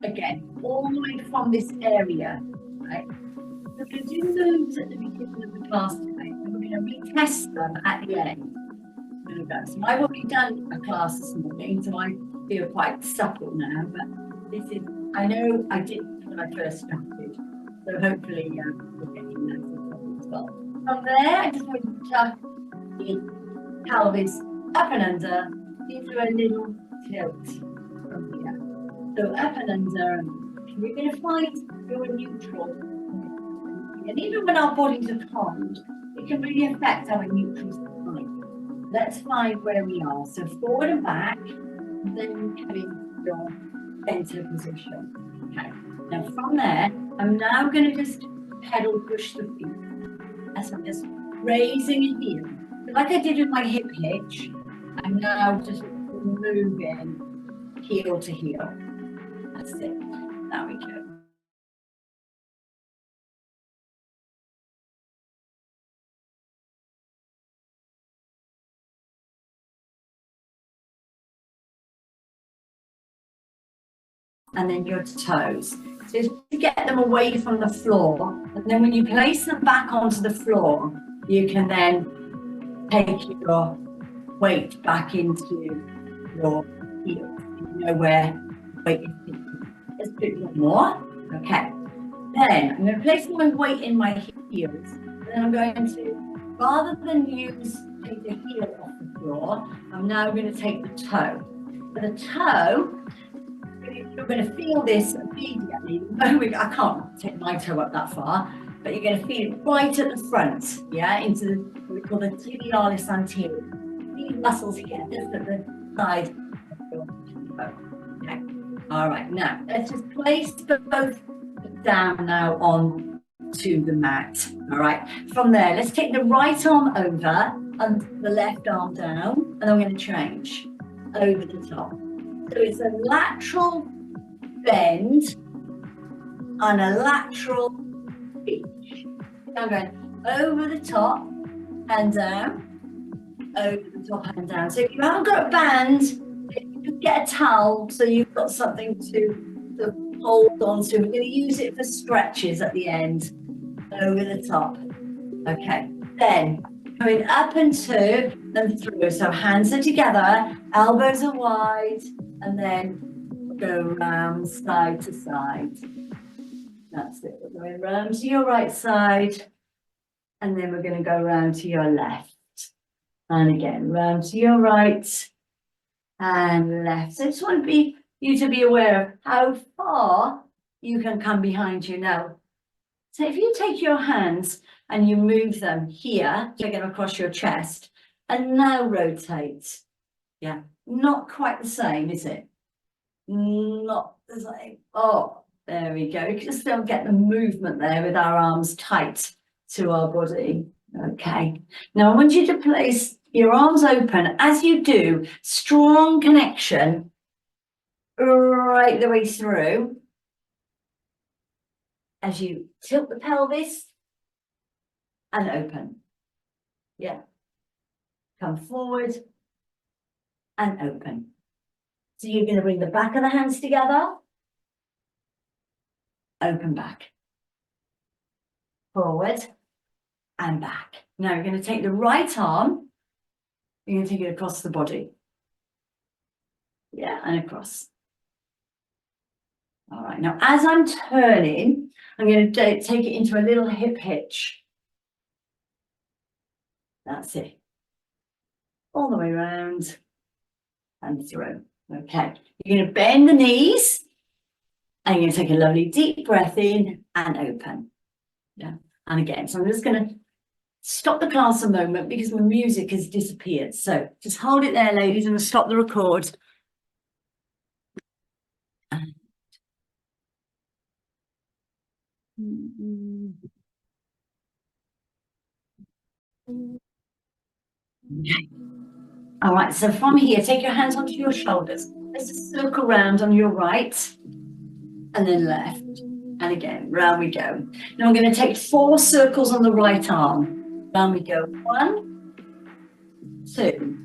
again, all the way from this area, right? We're going to do moves at the beginning of the class today, and we're going to retest them at the end. So I've already done a class this morning, so I feel quite supple now, but this is, I know I didn't when I first started, so hopefully we're getting that as well. From there, I just want to tuck the pelvis up and under into a little tilt from here. So up and under, and we're going to find your neutral. And even when our bodies are calmed, it can really affect our neutral side. Let's find where we are. So forward and back, and then come into your center position. Okay. Now from there, I'm now going to just pedal push the feet. As I'm just raising a heel. Like I did with my hip hitch, I'm now just moving heel to heel. That's it. There we go. And then your toes. So just to get them away from the floor. And then when you place them back onto the floor, you can then take your weight back into your heels. You know where weight is. Let's do it a little more. Okay. Then I'm going to place my weight in my heels. And then I'm going to, rather than take the heel off the floor, I'm now going to take the toe. For the toe, you're going to feel this immediately. I can't take my toe up that far, but you're going to feel it right at the front, yeah, into what we call the tibialis anterior. These muscles here, just at the side of your toe. Okay. All right, now let's just place both down now on to the mat. All right, from there, let's take the right arm over and the left arm down, and I'm going to change over the top. So it's a lateral bend and a lateral reach. I'm going over the top and down, over the top and down. So if you haven't got a band, you can get a towel so you've got something to hold on to. We're going to use it for stretches at the end, over the top. Okay, then going up and to and through. So hands are together, elbows are wide, and then go round side to side. That's it. We're going round to your right side, and then we're going to go round to your left. And again, round to your right and left. So I just want you to be aware of how far you can come behind you now. So if you take your hands and you move them here, take them across your chest, and now rotate. Yeah, not quite the same, is it? Not the same. Oh, there we go. You can still get the movement there with our arms tight to our body. Okay. Now I want you to place your arms open. As you do, strong connection right the way through. As you tilt the pelvis and open. Yeah. Come forward and open. So you're going to bring the back of the hands together. Open back. Forward and back. Now you're going to take the right arm. You're going to take it across the body. Yeah, and across. All right. Now, as I'm turning, I'm going to take it into a little hip hitch. That's it. All the way around and through. Okay. You're going to bend the knees and you're going to take a lovely deep breath in and open. Yeah. And again, so I'm just going to stop the class a moment because my music has disappeared. So just hold it there, ladies, and we'll stop the record. Okay. All right, so from here, take your hands onto your shoulders. Let's just circle around on your right and then left. And again, round we go. Now I'm going to take 4 circles on the right arm. Round we go. 1, 2,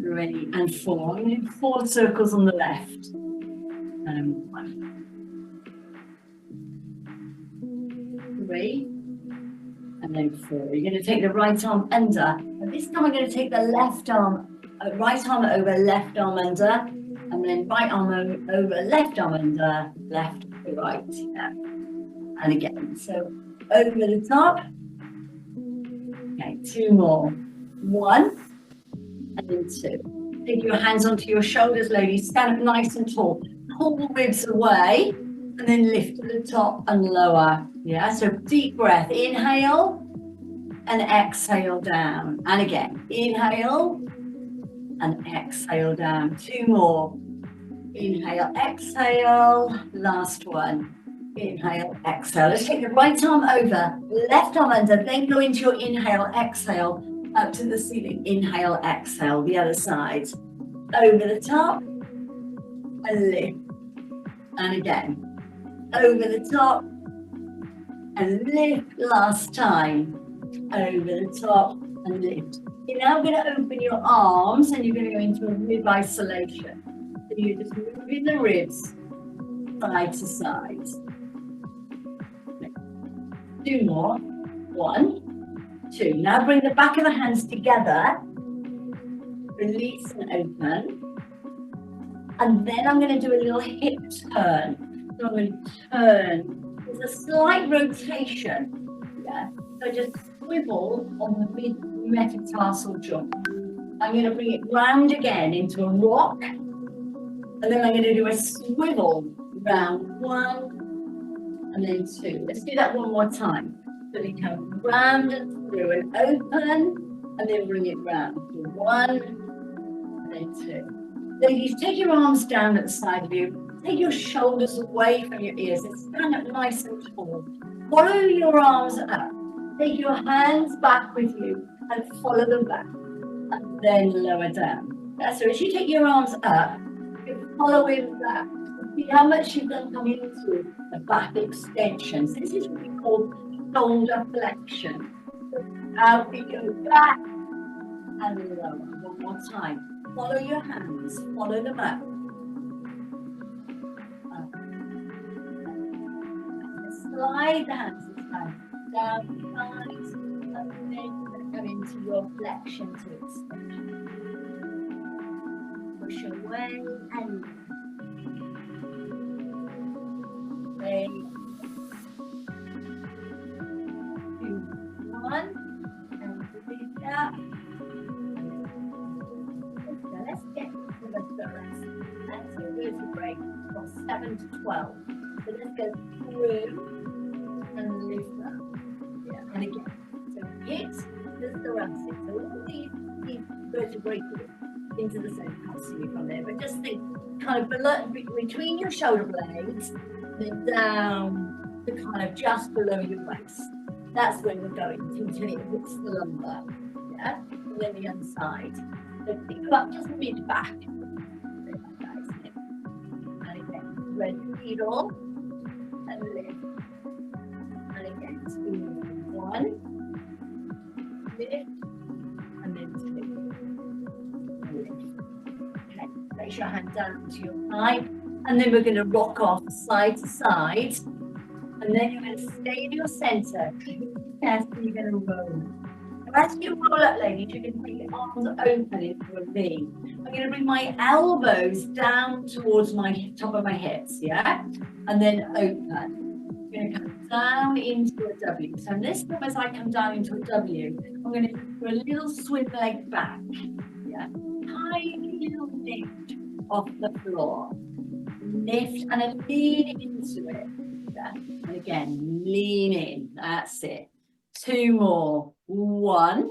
3, and 4. I'm going to do 4 circles on the left. and 1, 3, and then 4. You're going to take the right arm under. And this time I'm going to take the left arm, right arm over, left arm under, and then right arm over, left arm under, left to right. Yeah. And again, so over the top. Okay, 2 more. 1, and then 2. Take your hands onto your shoulders, ladies. Stand up nice and tall. Pull the ribs away, and then lift to the top and lower. Yeah, so deep breath. Inhale, and exhale down. And again, inhale, and exhale down. 2 more. Inhale, exhale. Last one. Inhale, exhale. Let's take the right arm over, left arm under, then go into your inhale, exhale, up to the ceiling. Inhale, exhale, the other side. Over the top, and lift. And again, over the top, and lift. Last time. Over the top, and lift. You're now going to open your arms, and you're going to go into a rib isolation. So you're just moving the ribs side to side. 2 more. 1, 2. Now bring the back of the hands together. Release and open. And then I'm going to do a little hip turn. So I'm going to turn. There's a slight rotation. Yeah. So just swivel on the mid-metatarsal joint. I'm going to bring it round again into a rock. And then I'm going to do a swivel round 1. And then 2. Let's do that one more time. So we come round and through and open, and then bring it round. So 1, and then 2. Ladies, take your arms down at the side of you. Take your shoulders away from your ears and stand up nice and tall. Follow your arms up. Take your hands back with you and follow them back. And then lower down. So as you take your arms up, you're following back. See how much you can come into the back extensions. This is what we call shoulder flexion. So out we go back and lower. One more time. Follow your hands. Follow them up. Slide the hands this time. Down the thighs. And then come into your flexion to extension. Push away and 3, 2, 1, and breathe out. So let's get to the rest. That's your vertebrae from 7 to 12. So let's go through and lift up. Yeah, and again. So hit the thoracic. So all these vertebrae into the same. Can't see you from there, but just think kind of below, between your shoulder blades. Then down to kind of just below your waist. That's where we're going until it hits the lumbar. Yeah? And then the other side. So pick you up just mid-back. And again, thread the needle and lift. And again, 2, 1, lift, and then 2, lift. Okay, place your hand down to your thigh. And then we're going to rock off side to side. And then you're going to stay in your center. Yes, and you're going to roll. As you roll up, ladies, you can bring your arms open into a V. I'm going to bring my elbows down towards my top of my hips, yeah? And then open. I'm going to come down into a W. So this time as I come down into a W, I'm going to do a little swing leg back, yeah? Tiny little lift off the floor. Lift and then lean into it. Yeah. And again, lean in. That's it. 2 more. 1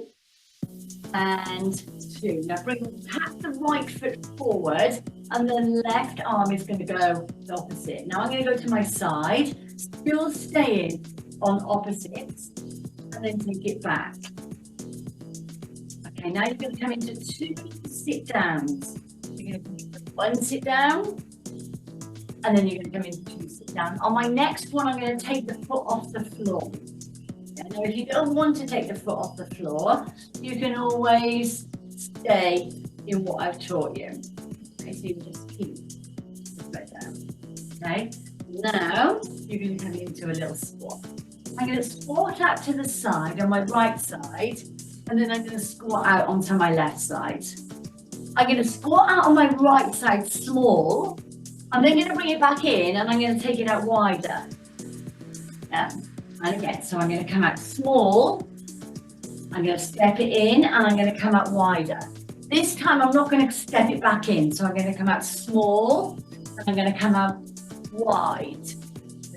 and 2. Now tap the right foot forward, and the left arm is going to go the opposite. Now I'm going to go to my side, still staying on opposites, and then take it back. Okay, now you're going to come into 2 sit downs. You're going to do 1 sit down. And then you're going to come into 2 sit down. On my next one, I'm going to take the foot off the floor. Now, if you don't want to take the foot off the floor, you can always stay in what I've taught you. Okay, so you just keep the foot down. Okay, now you're going to come into a little squat. I'm going to squat out to the side on my right side, and then I'm going to squat out onto my left side. I'm going to squat out on my right side small. I'm then going to bring it back in, and I'm going to take it out wider. Yeah. And again, so I'm going to come out small. I'm going to step it in, and I'm going to come out wider. This time I'm not going to step it back in, so I'm going to come out small, and I'm going to come out wide.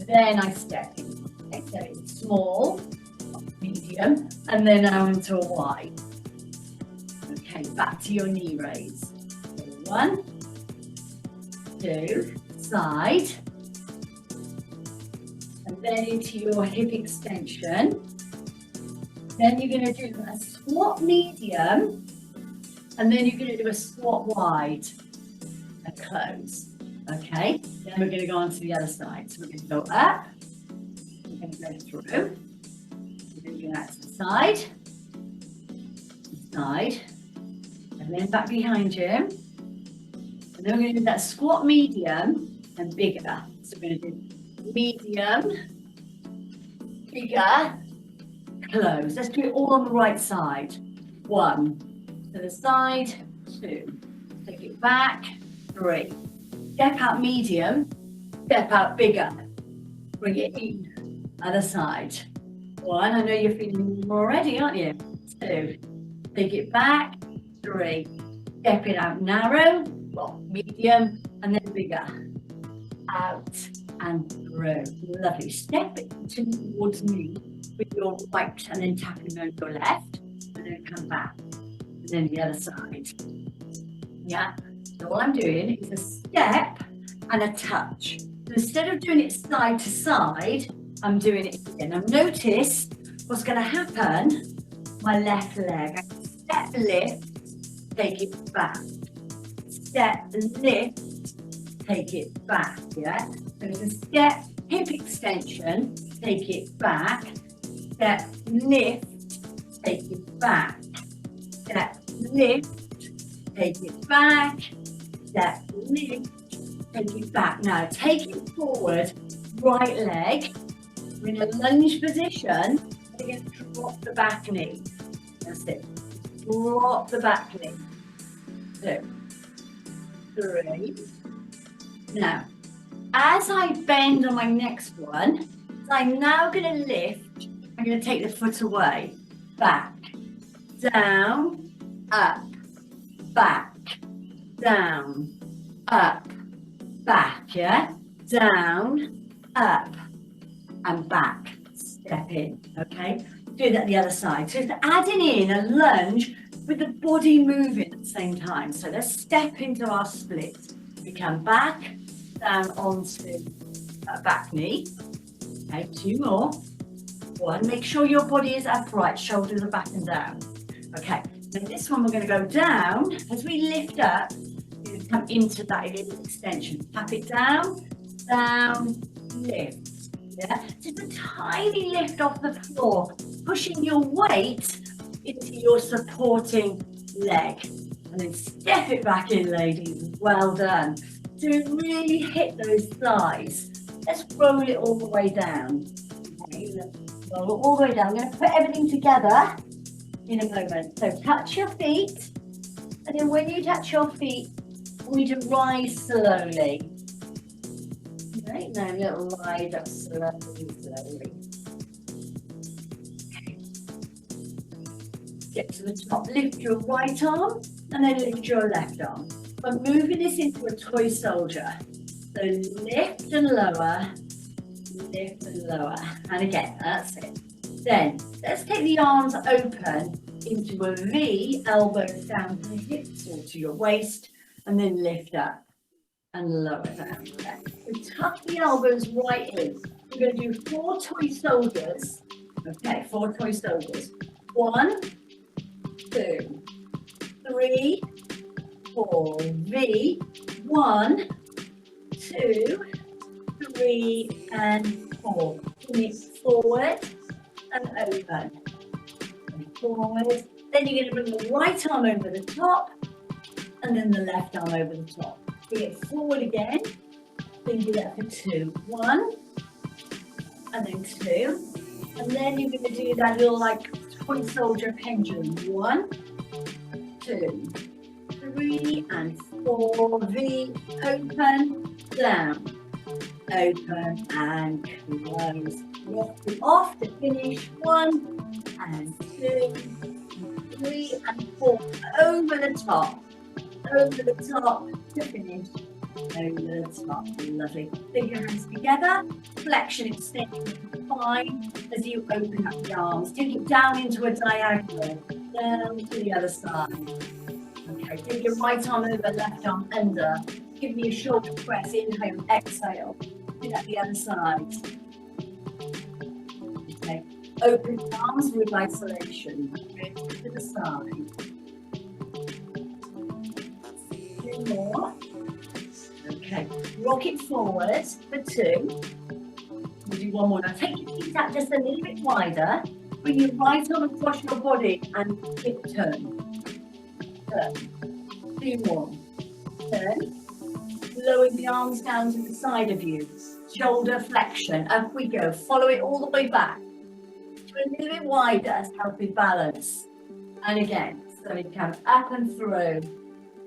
Then I step in. Okay, so it's small, medium, and then now into a wide. Okay, back to your knee raise. So 1, 2, side, and then into your hip extension. Then you're going to do a squat medium, and then you're going to do a squat wide and close. Okay, then we're going to go on to the other side. So we're going to go up, we're going to go through, we're going to go out to the side, and then back behind you. And then we're going to do that squat medium and bigger. So we're going to do medium, bigger, close. Let's do it all on the right side. 1, to the side, 2, take it back, 3. Step out medium, step out bigger. Bring it in, other side. 1, I know you're feeling them already, aren't you? 2, take it back, 3. Step it out narrow, well, medium, and then bigger. Out and through. Lovely. Step it towards me with your right, and then tapping on your left, and then come back. And then the other side. Yeah. So all I'm doing is a step and a touch. So instead of doing it side to side, I'm doing it again. Now notice what's going to happen. My left leg. I step, lift, take it back. Step, lift, take it back. Yeah. So it's a step, hip extension, take it back. Step, lift, take it back. Step, lift, take it back. Step, lift, take it back. Now take it forward, right leg. We're in a lunge position. We're going to drop the back knee. That's it. Drop the back knee. 2, 3. Now, as I bend on my next one, I'm now going to lift. I'm going to take the foot away. Back, down, up, back, down, up, back, yeah? Down, up, and back. Step in, okay? Do that the other side. So it's adding in a lunge with the body moving at the same time. So let's step into our split. We come back, down onto back knee. Okay, 2 more. 1, make sure your body is upright, shoulders are back and down. Okay, then this one we're going to go down. As we lift up, you come into that little extension. Tap it down, down, lift. Yeah, just a tiny lift off the floor, pushing your weight into your supporting leg. And then step it back in, ladies. Well done. So really hit those thighs. Let's roll it all the way down. Okay, roll it all the way down. I'm going to put everything together in a moment. So touch your feet. And then when you touch your feet, we need to rise slowly. Right, now a little ride up slowly, slowly. Okay. Get to the top, lift your right arm and then lift your left arm. I'm moving this into a toy soldier. So lift and lower, and again, that's it. Then let's take the arms open into a V, elbows down to the hips or to your waist, and then lift up and lower down. So tuck the elbows right in. We're going to do 4 toy soldiers. Okay, 4 toy soldiers. 1, 2, 3, 4. V. 1, 2, 3, and 4. Bring it forward and open. And forward. Then you're going to bring the right arm over the top, and then the left arm over the top. Bring it forward again. Then do that for 2. 1, and then 2. And then you're going to do that little like toy soldier pendulum. 1, 2, 3, and 4. V, open, down, open, and close. Rock it off to finish. 1, and 2, 3, and 4. Over the top to finish. Over the top. Lovely. Bring your hands together. Flexion, extension of the spine as you open up the arms. Take it down into a diagonal. Down to the other side. Okay, take your right arm over, left arm under. Give me a shoulder press. Inhale, exhale. Do that the other side. Okay. Open the arms with isolation. To the side. 2 more. Okay, rock it forward for 2. We'll do 1 more. Now take your feet out just a little bit wider. Bring your right arm across your body and hip turn. Turn. 2 more. Turn. Lower the arms down to the side of you. Shoulder flexion. Up we go. Follow it all the way back. To a little bit wider to help with balance. And again, so we come up and through.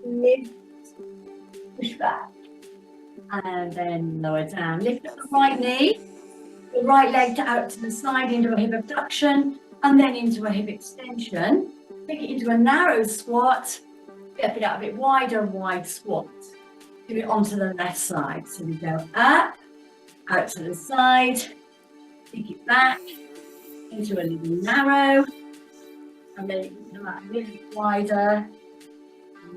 Lift. Push back. And then lower down. Lift up the right knee, the right leg out to the side into a hip abduction, and then into a hip extension. Take it into a narrow squat. Get it out a bit wider, wide squat. Do it onto the left side. So we go up, out to the side, take it back, into a little narrow, and then you can come out a little bit wider.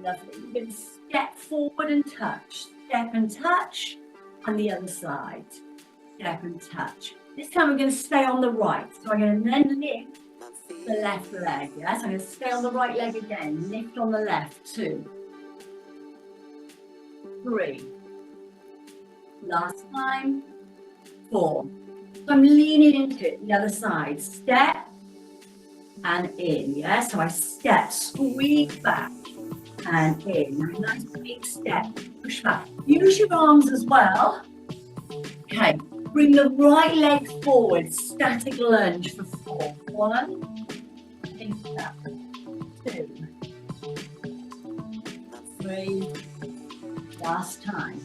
Lovely. You're going to step forward and touch. Step and touch, and the other side. Step and touch. This time we're going to stay on the right. So I'm going to then lift the left leg. Yes, I'm going to stay on the right leg again. Lift on the left. 2, 3. Last time. 4. So I'm leaning into it. The other side. Step and in. Yeah. So I step, squeeze back. And in. Nice big step. Push back. Use your arms as well. Okay. Bring the right leg forward. Static lunge for 4. 1. Into that. 2. 3. Last time.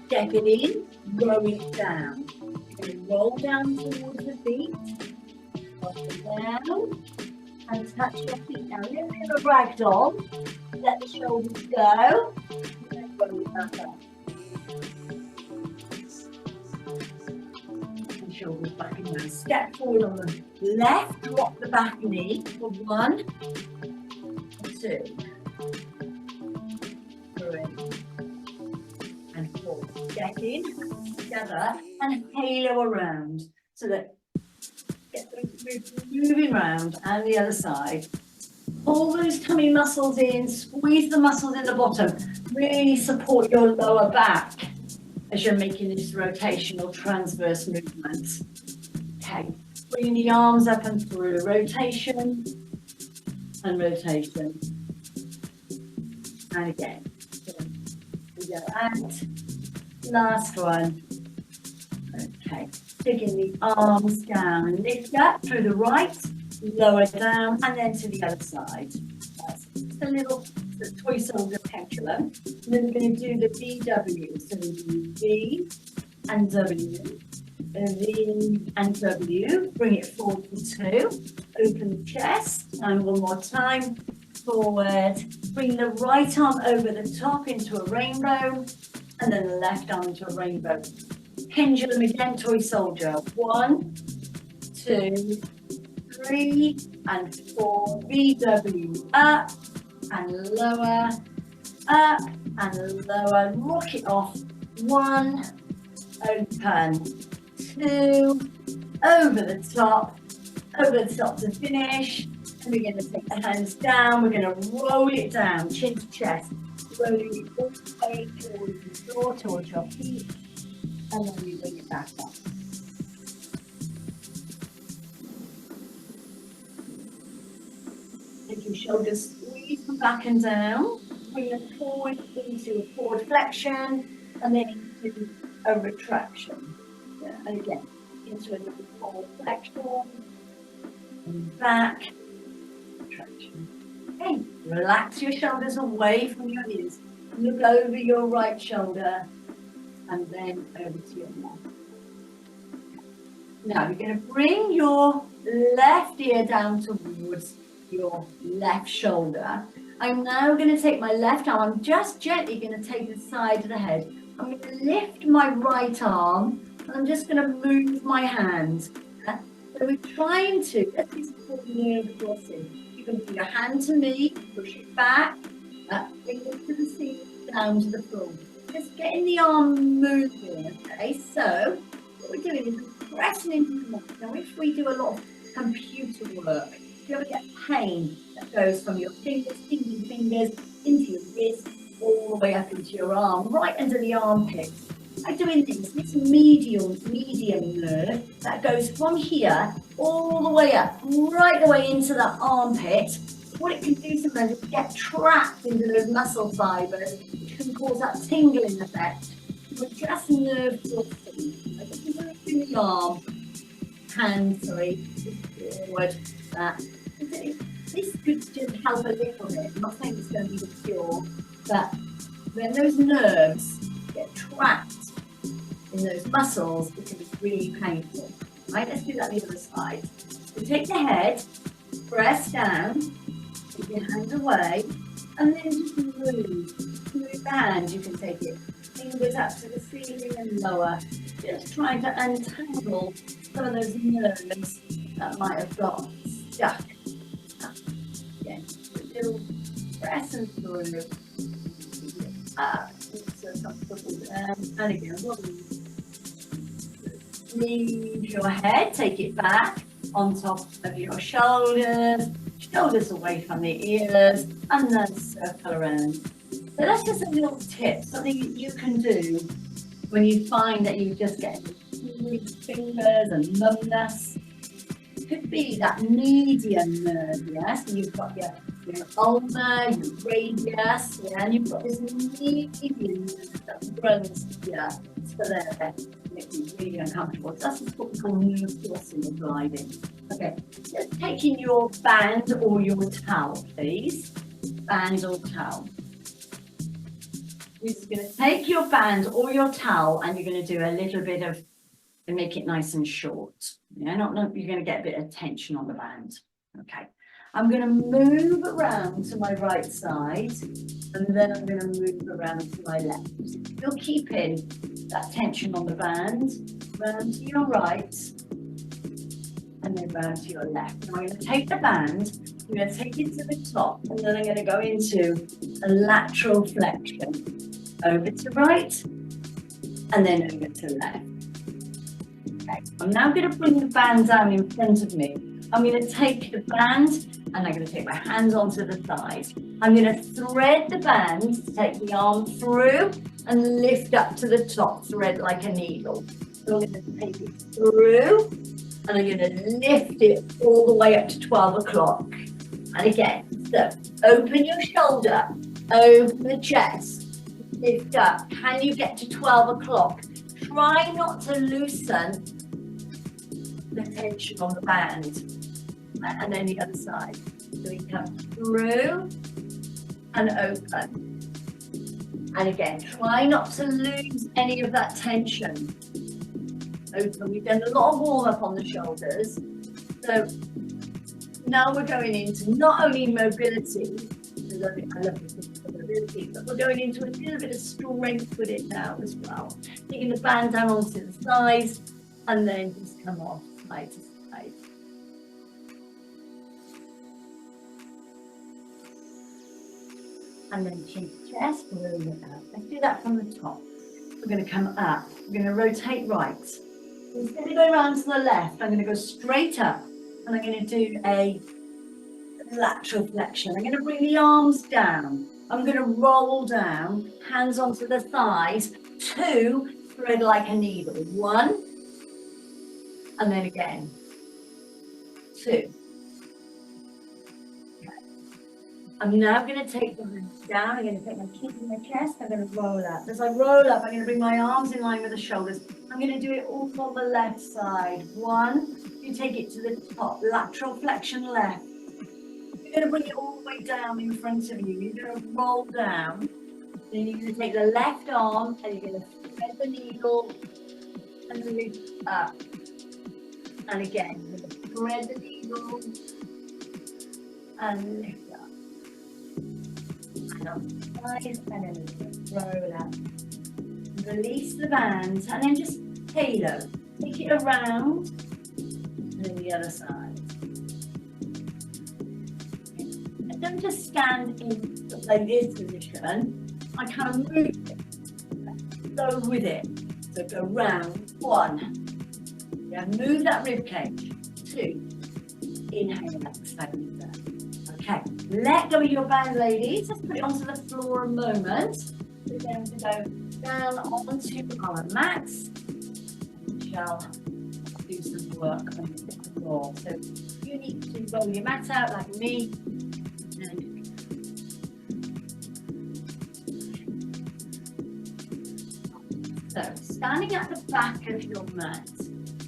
Step it in. Roll it down. Roll down towards the feet. Roll it down. And touch your feet now. A little bit of a ragdoll. Let the shoulders go. And then roll it back up. And shoulders back and down. Step forward on the left. Drop the back knee for 1, 2, 3, and 4. Step in together and halo around so that moving around, and the other side. Pull those tummy muscles in, squeeze the muscles in the bottom. Really support your lower back as you're making this rotational transverse movement. Okay, bring the arms up and through. Rotation and rotation. And again. We go out. Last one. Okay. Taking the arms down, lift up through the right, lower down, and then to the other side. That's just a little toy soldier pendulum. And then we're going to do the VW. So we do V and W, V and W. Bring it forward for 2. Open the chest, and one more time. Forward. Bring the right arm over the top into a rainbow, and then the left arm into a rainbow. Pendulum again, toy soldier. 1, 2, 3, and 4. VW. Up and lower. Up and lower. Rock it off. 1, open. 2, over the top to finish. And we're going to take the hands down. We're going to roll it down, chin to chest. Rolling it all the way towards the floor, towards your feet. And then we bring it back up. Take your shoulders, squeeze them back and down. Bring them forward into a forward flexion, and then into a retraction. Yeah, and again, into a little more flexion, and back, retraction. Okay, relax your shoulders away from your ears. Look over your right shoulder and then over to your left. Now you're going to bring your left ear down towards your left shoulder. I'm now going to take my left arm, I'm just gently going to take the side of the head. I'm going to lift my right arm and I'm just going to move my hand. So we're trying to, let's just nerve crossing. You can put your hand to me, push it back, fingers to the ceiling, down to the floor. Just getting the arm moving, okay? So what we're doing is we're pressing into the muscle. Now if we do a lot of computer work, you ever get pain that goes from your fingers, fingers, into your wrist, all the way up into your arm, right under the armpit. By doing this medium nerve that goes from here all the way up, right the way into the armpit. What it can do sometimes is get trapped into those muscle fibers, which can cause that tingling effect. We're just nerve crossing. Like if you move the arm, hand, forward, that. This could just help a little bit. I'm not saying it's going to be the cure, but when those nerves get trapped in those muscles, it can be really painful. Right, let's do that on the other side. So take the head, press down, take your hand away, and then just move. Move the hand, you can take it fingers up to the ceiling and lower. Just trying to untangle some of those nerves that might have got stuck. Again, a little press and through. Up, so comfortable there. And again, leave your head, take it back on top of your shoulders, shoulders away from the ears, and then circle around. So that's just a little tip, something you can do when you find that you just get weak fingers and numbness. It could be that median nerve, yes, and you've got your ulnar, your radius, yeah, and you've got this median nerve that runs here to there. Makes you really uncomfortable. That's what we call nerve crossing or gliding. Okay, just taking your band or your towel, please. Band or towel. You're just going to take your band or your towel and you're going to do a little bit of, and make it nice and short. Yeah, not you're going to get a bit of tension on the band. Okay, I'm going to move around to my right side and then I'm going to move around to my left. Still keeping that tension on the band, round to your right and then round to your left. Now I'm going to take the band, I'm going to take it to the top and then I'm going to go into a lateral flexion. Over to right and then over to left. Okay, I'm now going to bring the band down in front of me. I'm going to take the band and I'm going to take my hands onto the thighs. I'm going to thread the band to take the arm through and lift up to the top, thread like a needle. So I'm going to take it through and I'm going to lift it all the way up to 12 o'clock. And again, so open your shoulder, open the chest. Lift up. Can you get to 12 o'clock? Try not to loosen the tension on the band. And then the other side. So we come through and open. And again, try not to lose any of that tension. Open. We've done a lot of warm up on the shoulders. So now we're going into not only mobility, I love this mobility, but we're going into a little bit of strength with it now as well. Taking the band down onto the sides and then just come off side to side. And then chin to chest, roll it out. Let's do that from the top. We're going to come up. We're going to rotate right. Instead of going around to the left, I'm going to go straight up and I'm going to do a lateral flexion. I'm going to bring the arms down. I'm going to roll down, hands onto the thighs. 2, thread like a needle. 1, and then again. 2. Okay. I'm now going to take the hands down. I'm going to put my knees in my chest. I'm going to roll up. As I roll up, I'm going to bring my arms in line with the shoulders. I'm going to do it all on the left side. One, you take it to the top, lateral flexion left. You're going to bring it all the way down in front of you. You're going to roll down. Then you're going to take the left arm and you're going to thread the needle and lift up. And again, you're going to thread the needle and lift up. And on side and then roll up. Release the band and then just halo. Take it around and then the other side. And don't just stand in like this position. I kind of move it. Go with it. So go round. One. Yeah, move that rib cage. Two. Inhale, exhale. Okay, let go of your band, ladies. Let's put it onto the floor a moment. We're going to go down onto our mats. We shall do some work on the floor. So you need to roll your mat out like me. So standing at the back of your mat,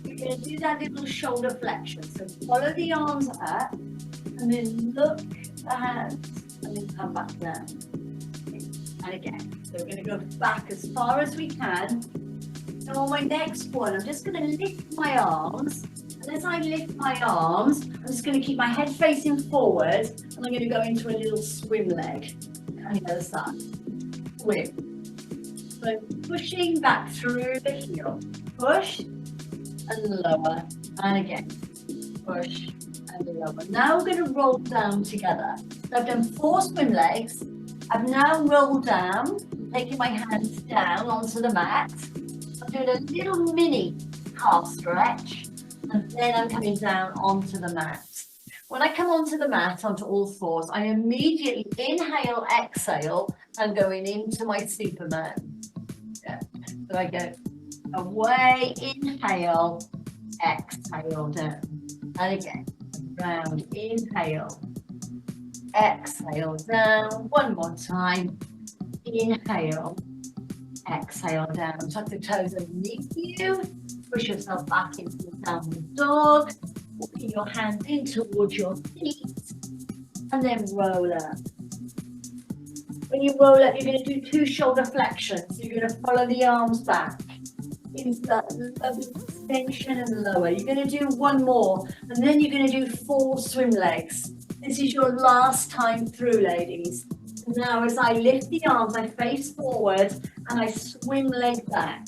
you're going to do that little shoulder flexion. So follow the arms up and then look the hands and then come back down. And again, so we're going to go back as far as we can. So on my next one, I'm just going to lift my arms. And as I lift my arms, I'm just going to keep my head facing forward and I'm going to go into a little swim leg on the other side. Swim. So pushing back through the heel. Push and lower. And again, push and lower. Now we're going to roll down together. So I've done 4 swim legs. I've now rolled down, taking my hands down onto the mat. I'm doing a little mini calf stretch, and then I'm coming down onto the mat. When I come onto the mat, onto all fours, I immediately inhale, exhale, and going into my Superman. Yeah. So I go away, inhale, exhale, down. And again, round, inhale, exhale, down. One more time. Inhale, exhale, down. Tuck the toes underneath you. Push yourself back into the downward dog. Walking your hands in towards your feet. And then roll up. When you roll up, you're going to do 2 shoulder flexions. You're going to follow the arms back into that lovely extension and lower. You're going to do 1 more. And then you're going to do 4 swim legs. This is your last time through, ladies. Now, as I lift the arms, I face forward and I swim leg back.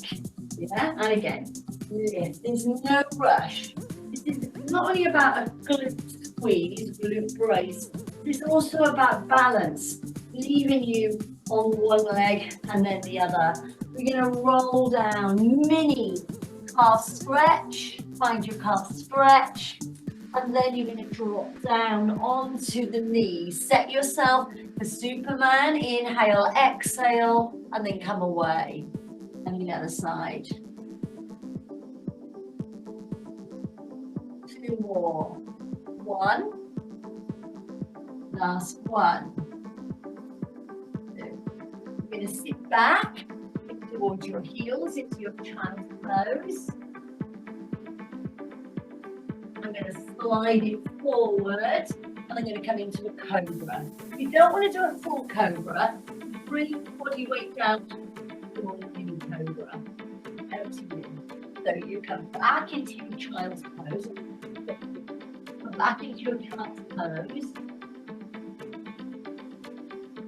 Yeah, and again, lift. There's no rush. This is not only about a glute squeeze, glute brace. It's also about balance, leaving you on one leg and then the other. We're going to roll down, mini calf stretch. Find your calf stretch. And then you're going to drop down onto the knees. Set yourself for Superman. Inhale, exhale, and then come away. And the other side. 2 more. 1. Last 1. 2. You're going to sit back towards your heels into your child's pose. I'm going to slide it forward and I'm going to come into a cobra. If you don't want to do a full cobra, bring your body weight down to a mini cobra. Out to you. So you come back into your child's pose. Come back into your child's pose.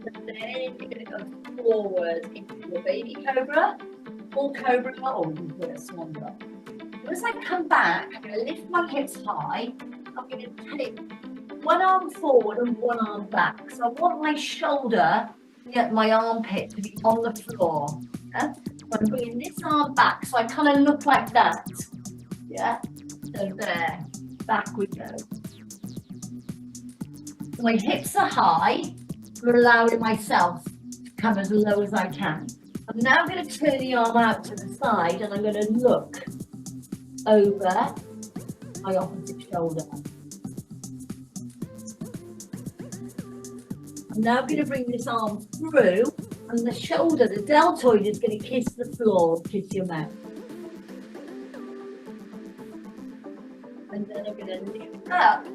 And then you're going to go forward into your baby cobra, full cobra, or you can put a swan dive. As I come back, I'm going to lift my hips high. I'm going to take 1 arm forward and 1 arm back. So I want my shoulder, my armpit to be on the floor. Yeah? So I'm bringing this arm back, so I kind of look like that. Yeah? So there, back we go. So my hips are high, for allowing myself to come as low as I can. I'm now going to turn the arm out to the side and I'm going to look over my opposite shoulder. I'm now going to bring this arm through, and the shoulder, the deltoid, is going to kiss the floor, kiss your mouth. And then I'm going to lift up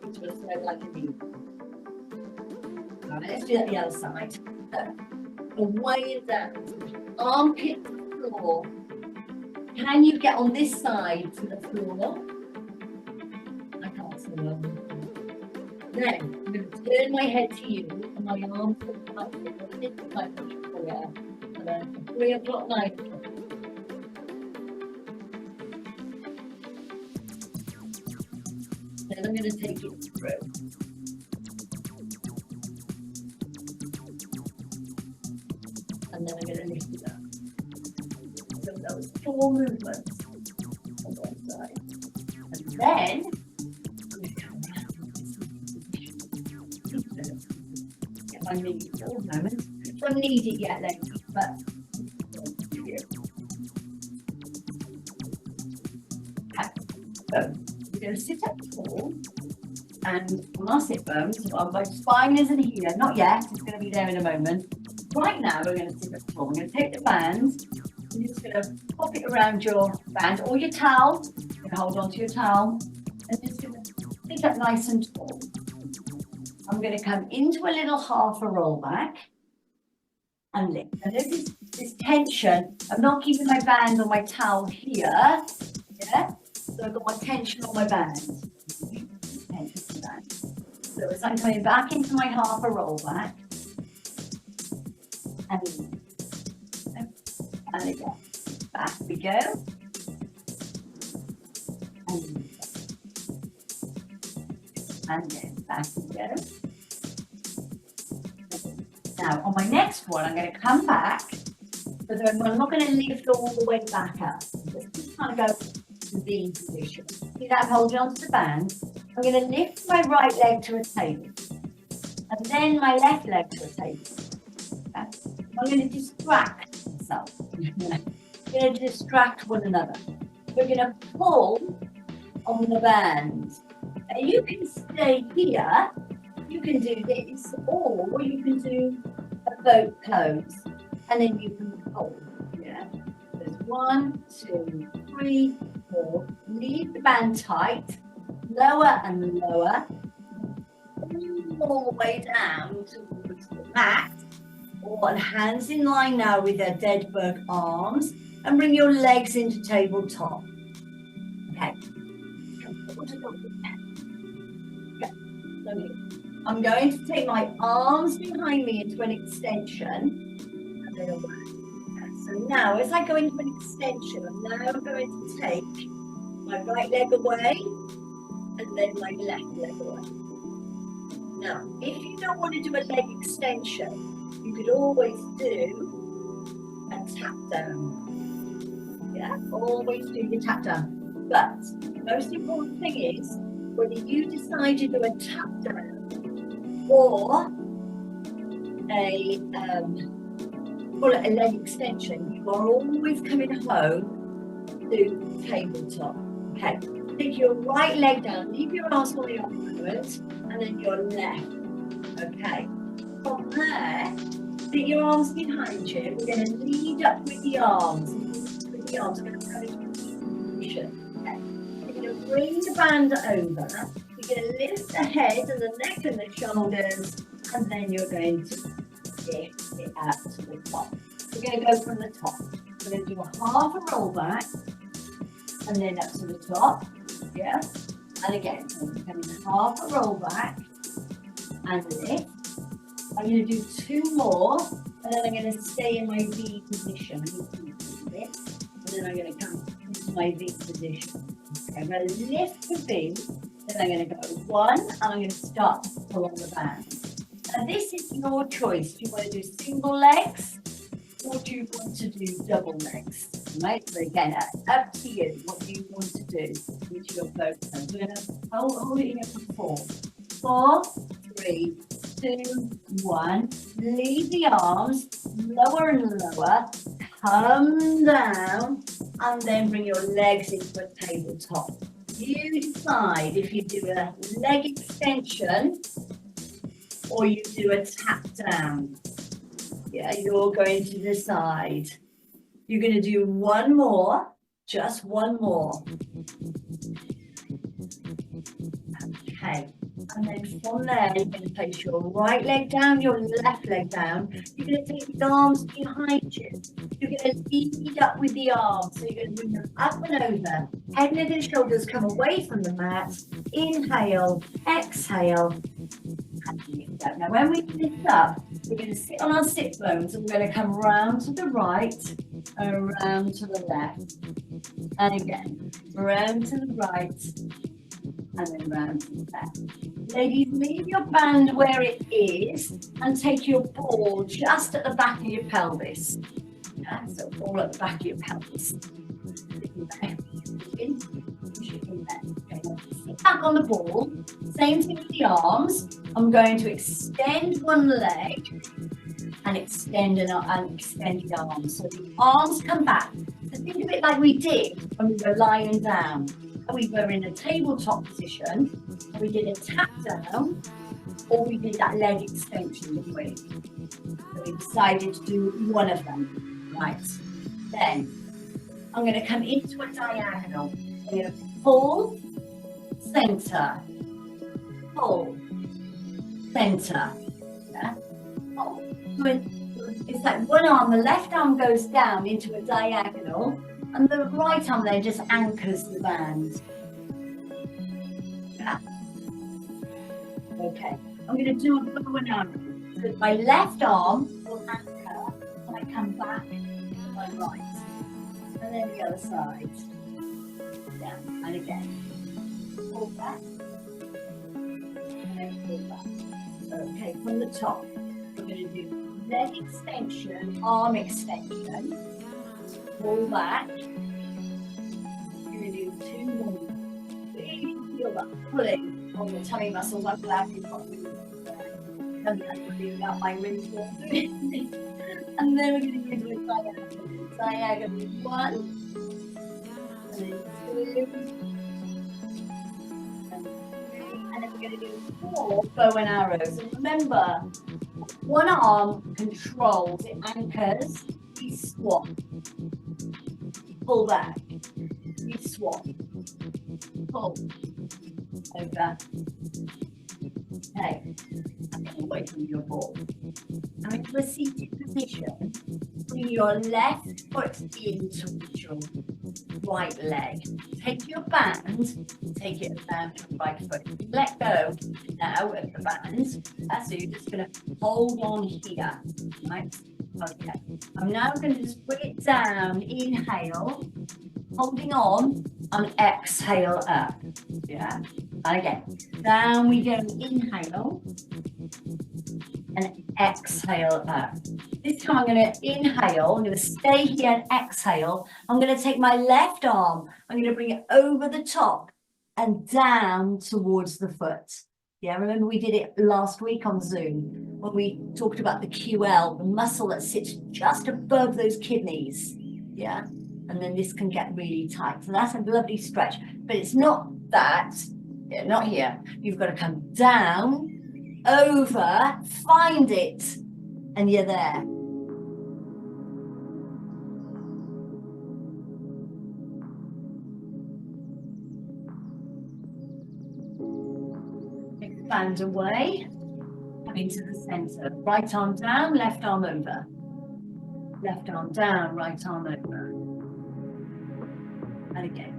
into a thread like a knee. All right, let's do that the other side. So, away and down, armpit to the floor. Can you get on this side to the floor? I can't see well. Then I'm going to turn my head to you, and my arms will come up to the 3 o'clock, 9 o'clock. Then I'm going to take it through. And then I'm going to lift it up. So those 4 movements on one side. And then I'm going to come around this. Get my knee for a moment. I don't need it yet, then, but we're going to sit up tall, and on our sit bones, my spine isn't here, not yet, it's going to be there in a moment. Right now, we're going to sit up tall. We're going to take the band, and you're just going to pop it around your band or your towel. You're going to hold on to your towel, and you're just going to sit up nice and tall. I'm going to come into a little half a roll back and lift. And this tension, I'm not keeping my band or my towel here, yeah? So I've got my tension on my band. So as I'm coming back into my half a roll back, and again, back we go, and then back we go. Now on my next one, I'm going to come back, but then I'm not going to lift all the way back up. Just kind of go to the position. See that? Holding onto the band. I'm going to lift my right leg to a table, and then my left leg to a table. Okay. I'm going to distract myself. We're going to distract one another. We're going to pull on the band. And you can stay here. You can do this, or you can do a boat pose, and then you can pull. Yeah. There's 1, 2, 3, 4. Leave the band tight. Lower and lower, all the way down towards the mat, or hands in line now with their dead bug arms, and bring your legs into tabletop. Okay. I'm going to take my arms behind me into an extension, and then away. So now, as I go into an extension, I'm now going to take my right leg away, and then my left leg away. Now, if you don't want to do a leg extension, you could always do a tap down. Yeah, always do your tap down. But the most important thing is whether you decide to do a tap down or a leg extension, you are always coming home to tabletop. Okay. Take your right leg down, leave your arms fully on the moment, and then your left. Okay. From there, sit your arms behind you. We're going to lead up with the arms. With the arms, we're going to come into position. Okay. You're going to bring the band over. You're going to lift the head and the neck and the shoulders, and then you're going to lift it up to the top. We're going to go from the top. We're going to do a half a roll back, and then up to the top. Yeah, and again, I'm coming half a roll back and lift. I'm going to do 2 more, and then I'm going to stay in my V position. And then I'm going to come into my V position. Okay, I'm going to lift the V, then I'm going to go 1, and I'm going to start to pull on the band. Now this is your choice. Do you want to do single legs, or do you want to do double legs? Right, so again, up to you what you want to do with your both hands. We're going to hold it in for 4. 4, 3, 2, 1. Leave the arms lower and lower. Come down, and then bring your legs into a tabletop. You decide if you do a leg extension or you do a tap down. Yeah, you're going to decide. You're going to do one more, just one more. Okay, and then from there, you're going to place your right leg down, your left leg down. You're going to take the arms behind you. You're going to lead up with the arms. So you're going to bring them up and over. Head, neck, and shoulders come away from the mat. Inhale, exhale, and lift up. Now, when we lift up, we're going to sit on our sit bones and we're going to come round to the right, around to the left. And again, round to the right, and then round to the left. Ladies, leave your band where it is and take your ball just at the back of your pelvis. Yeah, so ball at the back of your pelvis. Sit back on the ball. Same thing with the arms. I'm going to extend one leg and extend the arms. So the arms come back. So think of it like we did when we were lying down. We were in a tabletop position, and we did a tap down, or we did that leg extension, didn't we? So we decided to do one of them. Right. Then I'm going to come into a diagonal. I'm going to pull, center, pull, center. Yeah. Oh. So it's like one arm, the left arm goes down into a diagonal, and the right arm then just anchors the band. Yeah. Okay, I'm going to do a bow and arrow. So my left arm will anchor, and I come back to my right. And then the other side. Yeah, and again. Pull back. And then pull back. Okay, from the top, we're going to do leg extension, arm extension. Pull back. You're going to do two more. Really feel that pulling on the tummy muscles. I'm glad you've got me. I'm really got my ribs. And then we're going to do a diagonal. Diagonal one. And then two. And three. And then we're going to do 4 bow and arrows. And remember, one arm controls, it anchors. We swap. Pull back. We swap. Pull. Over. Okay. And then away from your ball. Now into a seated position, bring your left foot in towards your right leg. Take your band, take it down to the right foot. Let go now of the band. So you're just going to hold on here. Right? Okay. I'm now going to just bring it down. Inhale, holding on, and exhale up. Yeah. And again, down we go. Inhale and exhale up. This time I'm going to inhale. I'm going to stay here and exhale. I'm going to take my left arm. I'm going to bring it over the top and down towards the foot. Yeah, remember we did it last week on Zoom when we talked about the QL, the muscle that sits just above those kidneys. Yeah, and then this can get really tight. So that's a lovely stretch, but it's not that, yeah, not here. You've got to come down, over, find it, and you're there. Band away, coming to the center. Right arm down, left arm over. Left arm down, right arm over. And again.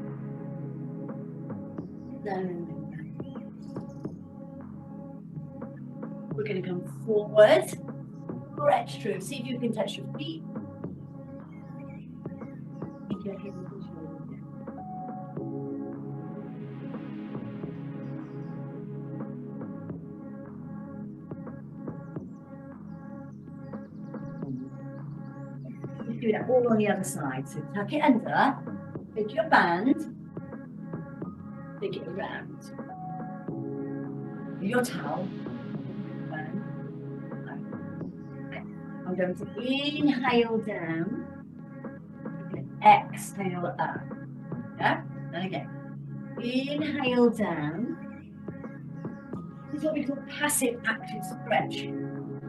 Then we're going to come forward, stretch through. See if you can touch your feet. Keep your hips and shoulders. Do that all on the other side. So tuck it under, take your band, take it around. Your towel. I'm going to inhale down, exhale up. Yeah, and again. Inhale down, This is what we call passive active stretch.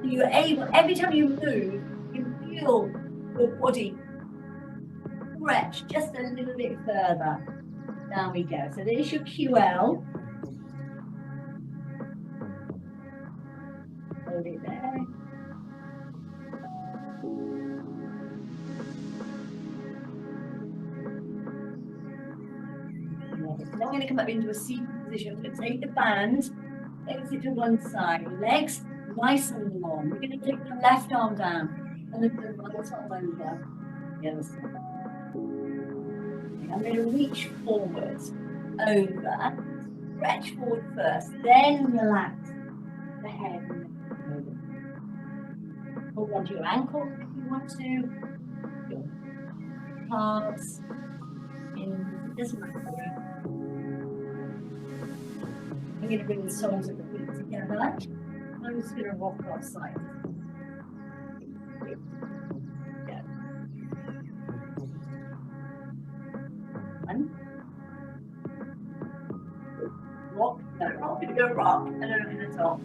You're able, every time you move, you feel your body stretch just a little bit further. Down we go. So there's your QL. Hold it there. Now I'm going to come up into a seated position. I'm going to take the band, exit to one side, legs nice and long. We're going to take the left arm down and then the right arm over. The other side. I'm going to reach forward, over, stretch forward first, then relax the head. Hold on to your ankle if you want to, your calves, it doesn't matter. I'm going to bring the soles of the feet together. I'm just going to rock outside. Rock, no, I'm going to go rock, and then I'm going to top.